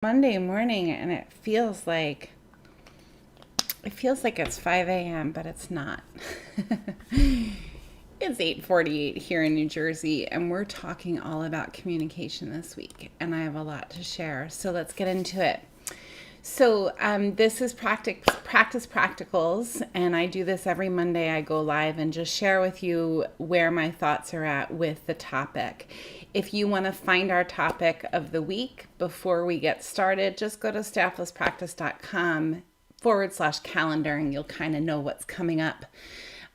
Monday morning and it feels like it's 5 a.m., but it's not. It's 8:48 here in New Jersey, and we're talking all about communication this week, and I have a lot to share. So let's get into it. This is Practice Practicals, and I do this every Monday. I go live and just share with you where my thoughts are at with the topic. If you want to find our topic of the week before we get started, just go to stafflesspractice.com/calendar, and you'll kind of know what's coming up.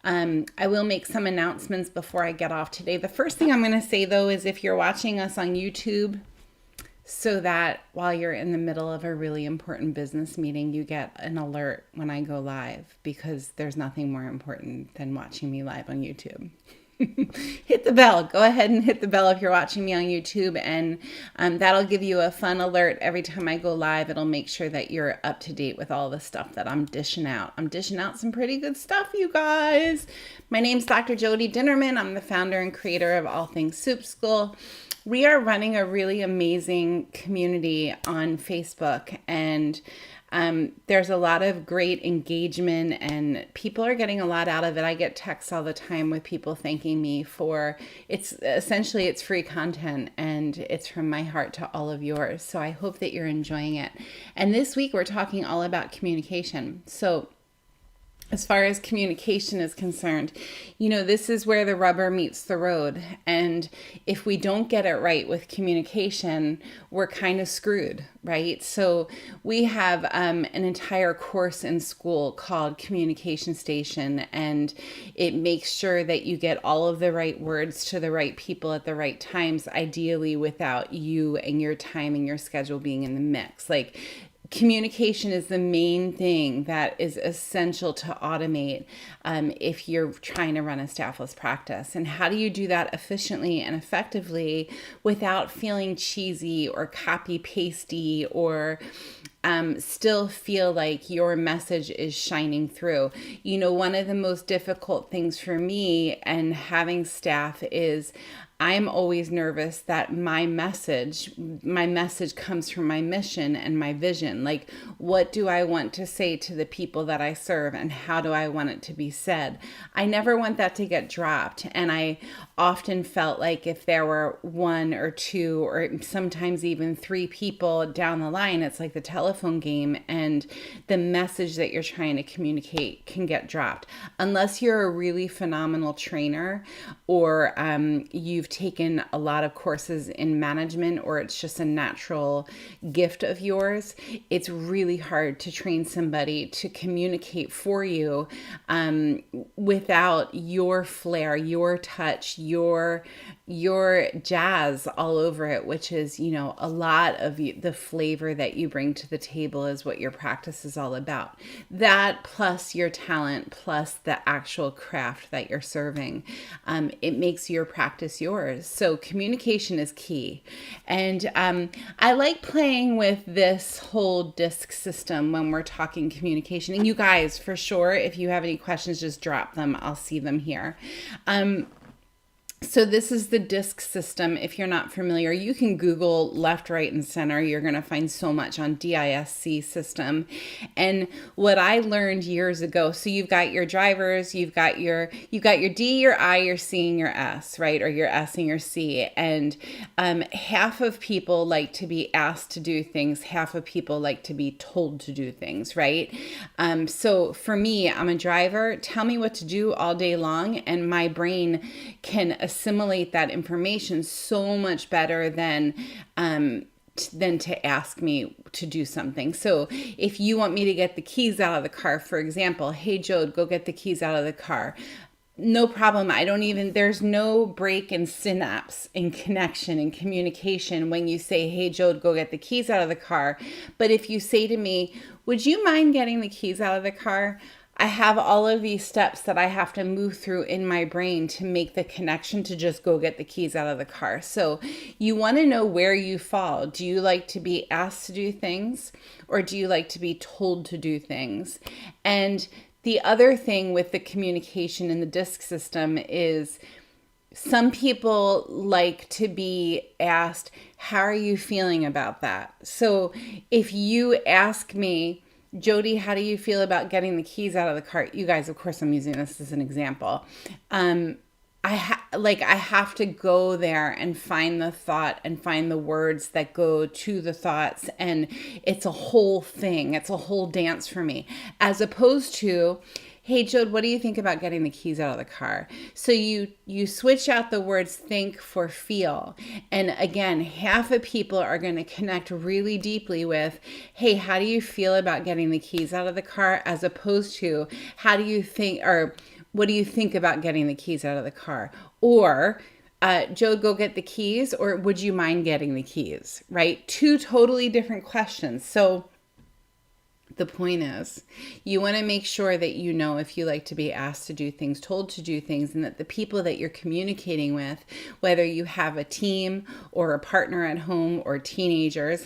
I will make some announcements before I get off today. The first thing I'm going to say, though, is if you're watching us on YouTube, so that while you're in the middle of a really important business meeting, you get an alert when I go live, because there's nothing more important than watching me live on YouTube. Hit the bell. Go ahead and hit the bell if you're watching me on YouTube, and that'll give you a fun alert every time I go live. It'll make sure that you're up to date with all the stuff that I'm dishing out. I'm dishing out some pretty good stuff, you guys. My name's Dr. Jody Dinnerman. I'm the founder and creator of All Things Soup School. We are running a really amazing community on Facebook, and there's a lot of great engagement, and people are getting a lot out of it. I get texts all the time with people thanking me for it's free content, and it's from my heart to all of yours. So I hope that you're enjoying it. And this week we're talking all about communication. So as far as communication is concerned, this is where the rubber meets the road. And if we don't get it right with communication, we're kind of screwed, right? So we have an entire course in school called Communication Station, and it makes sure that you get all of the right words to the right people at the right times, ideally without you and your time and your schedule being in the mix. Communication is the main thing that is essential to automate if you're trying to run a staffless practice. And how do you do that efficiently and effectively without feeling cheesy or copy pasty, or still feel like your message is shining through? One of the most difficult things for me and having staff is I'm always nervous that my message comes from my mission and my vision. What do I want to say to the people that I serve, and how do I want it to be said? I never want that to get dropped. And I often felt like if there were one or two or sometimes even three people down the line, it's like the telephone game, and the message that you're trying to communicate can get dropped. Unless you're a really phenomenal trainer, or you've taken a lot of courses in management, or it's just a natural gift of yours, it's really hard to train somebody to communicate for you without your flair, your touch, your jazz all over it, which is, a lot of the flavor that you bring to the table is what your practice is all about. That plus your talent, plus the actual craft that you're serving, it makes your practice yours. So communication is key. And I like playing with this whole DISC system when we're talking communication. And you guys, for sure, if you have any questions, just drop them. I'll see them here. So this is the DISC system. If you're not familiar, you can Google left, right, and center. You're going to find so much on DISC system. And what I learned years ago, so you've got your drivers, you've got your D, your I, your C, and your S, right? Or your S and your C. And half of people like to be asked to do things. Half of people like to be told to do things, right? So for me, I'm a driver. Tell me what to do all day long, and my brain can assimilate that information so much better than to ask me to do something. So if you want me to get the keys out of the car, for example, hey, Jode, go get the keys out of the car. No problem. There's no break in synapse, in connection, in communication when you say, hey, Jode, go get the keys out of the car. But if you say to me, would you mind getting the keys out of the car? I have all of these steps that I have to move through in my brain to make the connection to just go get the keys out of the car. So you want to know where you fall. Do you like to be asked to do things, or do you like to be told to do things? And the other thing with the communication in the DISC system is some people like to be asked, how are you feeling about that? So if you ask me, Jody, how do you feel about getting the keys out of the car? You guys, of course, I'm using this as an example. I have to go there and find the thought and find the words that go to the thoughts, and it's a whole thing. It's a whole dance for me, as opposed to, hey, Jode, what do you think about getting the keys out of the car? So you switch out the words think for feel. And again, half of people are going to connect really deeply with, hey, how do you feel about getting the keys out of the car? As opposed to, how do you think, or what do you think about getting the keys out of the car? Or, Jode, go get the keys, or would you mind getting the keys, right? Two totally different questions. So the point is, you want to make sure that you know if you like to be asked to do things, told to do things, and that the people that you're communicating with, whether you have a team or a partner at home or teenagers,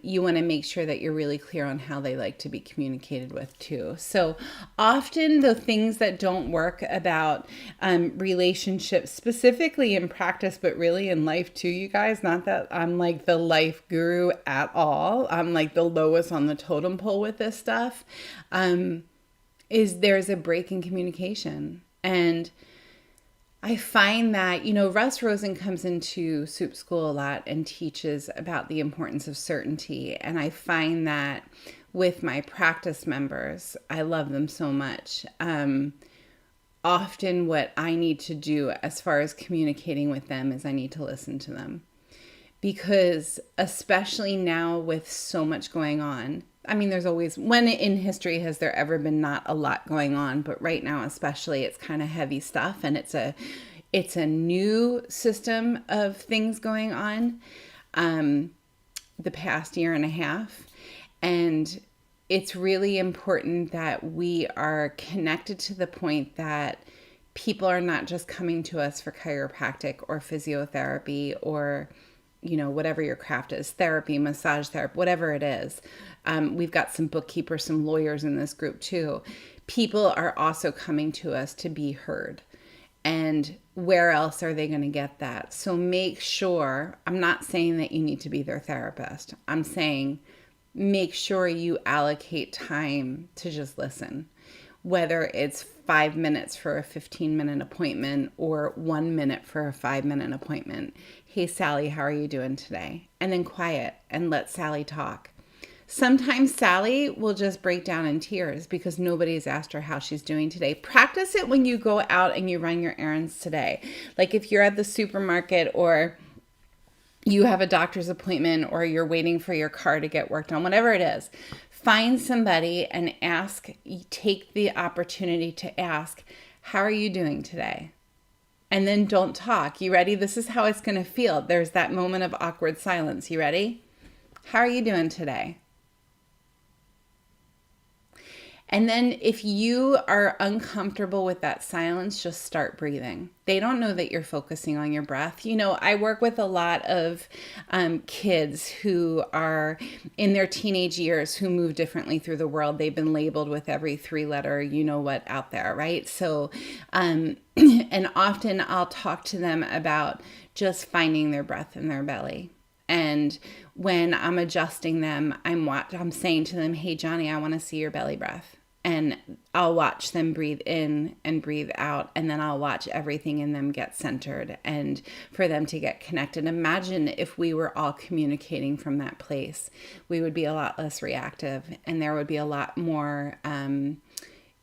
you want to make sure that you're really clear on how they like to be communicated with too. So often the things that don't work about relationships, specifically in practice, but really in life too, you guys, not that I'm like the life guru at all. I'm like the lowest on the totem pole with this stuff, is there's a break in communication. And I find that, Russ Rosen comes into Soup School a lot and teaches about the importance of certainty. And I find that with my practice members, I love them so much. Often what I need to do as far as communicating with them is I need to listen to them. Because especially now with so much going on, I mean, there's always, when in history has there ever been not a lot going on, but right now especially it's kind of heavy stuff, and it's a new system of things going on the past year and a half. And it's really important that we are connected to the point that people are not just coming to us for chiropractic or physiotherapy or whatever your craft is, therapy, massage therapy, whatever it is. We've got some bookkeepers, some lawyers in this group too. People are also coming to us to be heard. And where else are they going to get that? So make sure, I'm not saying that you need to be their therapist. I'm saying make sure you allocate time to just listen. Whether it's 5 minutes for a 15-minute appointment or 1 minute for a 5-minute appointment. Hey, Sally, how are you doing today? And then quiet and let Sally talk. Sometimes Sally will just break down in tears because nobody's asked her how she's doing today. Practice it when you go out and you run your errands today. Like if you're at the supermarket or you have a doctor's appointment or you're waiting for your car to get worked on, whatever it is. Find somebody and ask, take the opportunity to ask, how are you doing today? And then don't talk. You ready? This is how it's going to feel. There's that moment of awkward silence. You ready? How are you doing today? And then if you are uncomfortable with that silence, just start breathing. They don't know that you're focusing on your breath. I work with a lot of kids who are in their teenage years who move differently through the world. They've been labeled with every 3-letter, what out there, right? So, and often I'll talk to them about just finding their breath in their belly. And when I'm adjusting them, I'm saying to them, hey, Johnny, I want to see your belly breath. And I'll watch them breathe in and breathe out. And then I'll watch everything in them get centered and for them to get connected. Imagine if we were all communicating from that place. We would be a lot less reactive and there would be a lot more,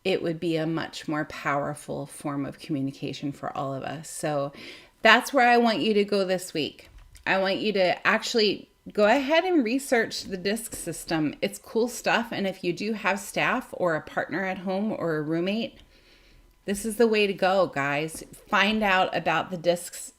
it would be a much more powerful form of communication for all of us. So that's where I want you to go this week. I want you to actually go ahead and research the DISC system. It's cool stuff. And if you do have staff or a partner at home or a roommate, this is the way to go, guys. Find out about the DISCs.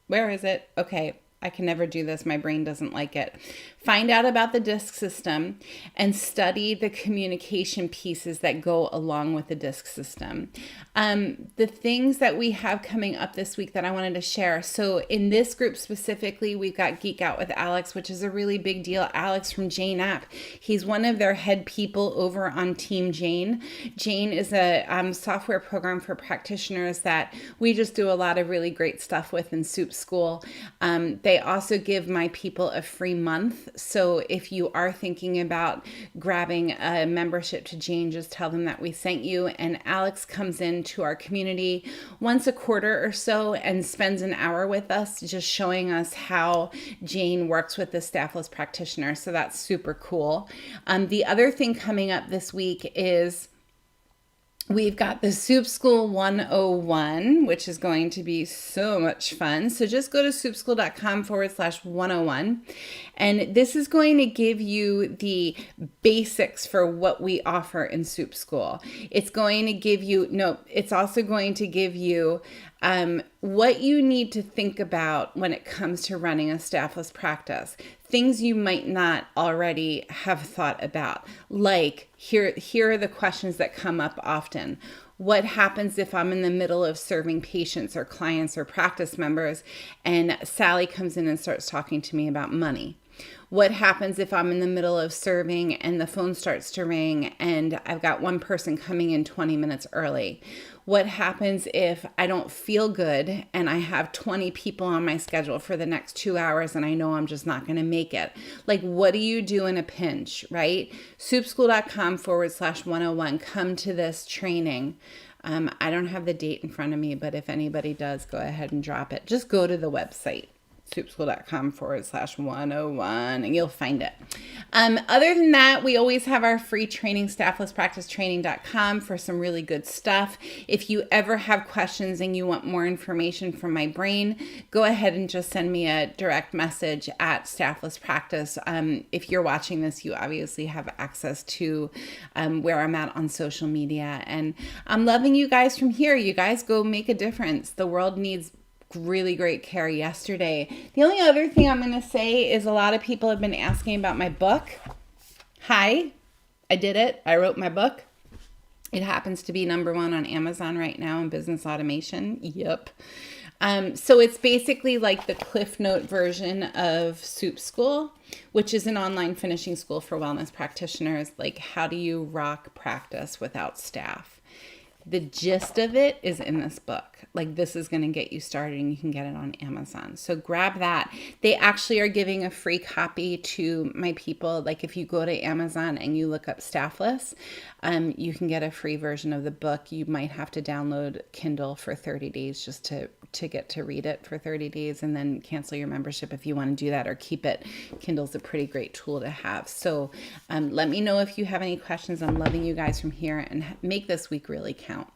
Where is it? Okay. I can never do this. My brain doesn't like it. Find out about the DISC system and study the communication pieces that go along with the DISC system. The things that we have coming up this week that I wanted to share. So in this group specifically, we've got Geek Out with Alex, which is a really big deal. Alex from Jane App. He's one of their head people over on Team Jane. Jane is a software program for practitioners that we just do a lot of really great stuff with in Soup School. They also give my people a free month. So if you are thinking about grabbing a membership to Jane, just tell them that we sent you. And Alex comes into our community once a quarter or so and spends an hour with us, just showing us how Jane works with the staffless practitioner. So that's super cool. The other thing coming up this week is we've got the Soup School 101, which is going to be so much fun. So just go to soupschool.com/101. And this is going to give you the basics for what we offer in Soup School. It's going to give you, it's also going to give you what you need to think about when it comes to running a staffless practice. Things you might not already have thought about. Like, here are the questions that come up often. What happens if I'm in the middle of serving patients or clients or practice members and Sally comes in and starts talking to me about money? What happens if I'm in the middle of serving and the phone starts to ring and I've got one person coming in 20 minutes early? What happens if I don't feel good and I have 20 people on my schedule for the next 2 hours and I know I'm just not going to make it? Like, what do you do in a pinch, right? soupschool.com/101. Come to this training. I don't have the date in front of me, but if anybody does, go ahead and drop it. Just go to the website, soupschool.com/101, and you'll find it. Other than that, we always have our free training, stafflesspracticetraining.com, for some really good stuff. If you ever have questions and you want more information from my brain, go ahead and just send me a direct message at Staffless Practice. If you're watching this, you obviously have access to where I'm at on social media. And I'm loving you guys from here. You guys go make a difference. The world needs really great care yesterday. The only other thing I'm going to say is a lot of people have been asking about my book. Hi, I did it. I wrote my book. It happens to be #1 on Amazon right now in business automation. Yep. So it's basically like the Cliff Note version of Soup School, which is an online finishing school for wellness practitioners. Like, how do you rock practice without staff? The gist of it is in this book. Like, this is going to get you started and you can get it on Amazon. So grab that. They actually are giving a free copy to my people. Like, if you go to Amazon and you look up Staffless, you can get a free version of the book. You might have to download Kindle for 30 days just to get to read it for 30 days and then cancel your membership if you want to do that, or keep it. Kindle's a pretty great tool to have. So let me know if you have any questions. I'm loving you guys from here, and make this week really count.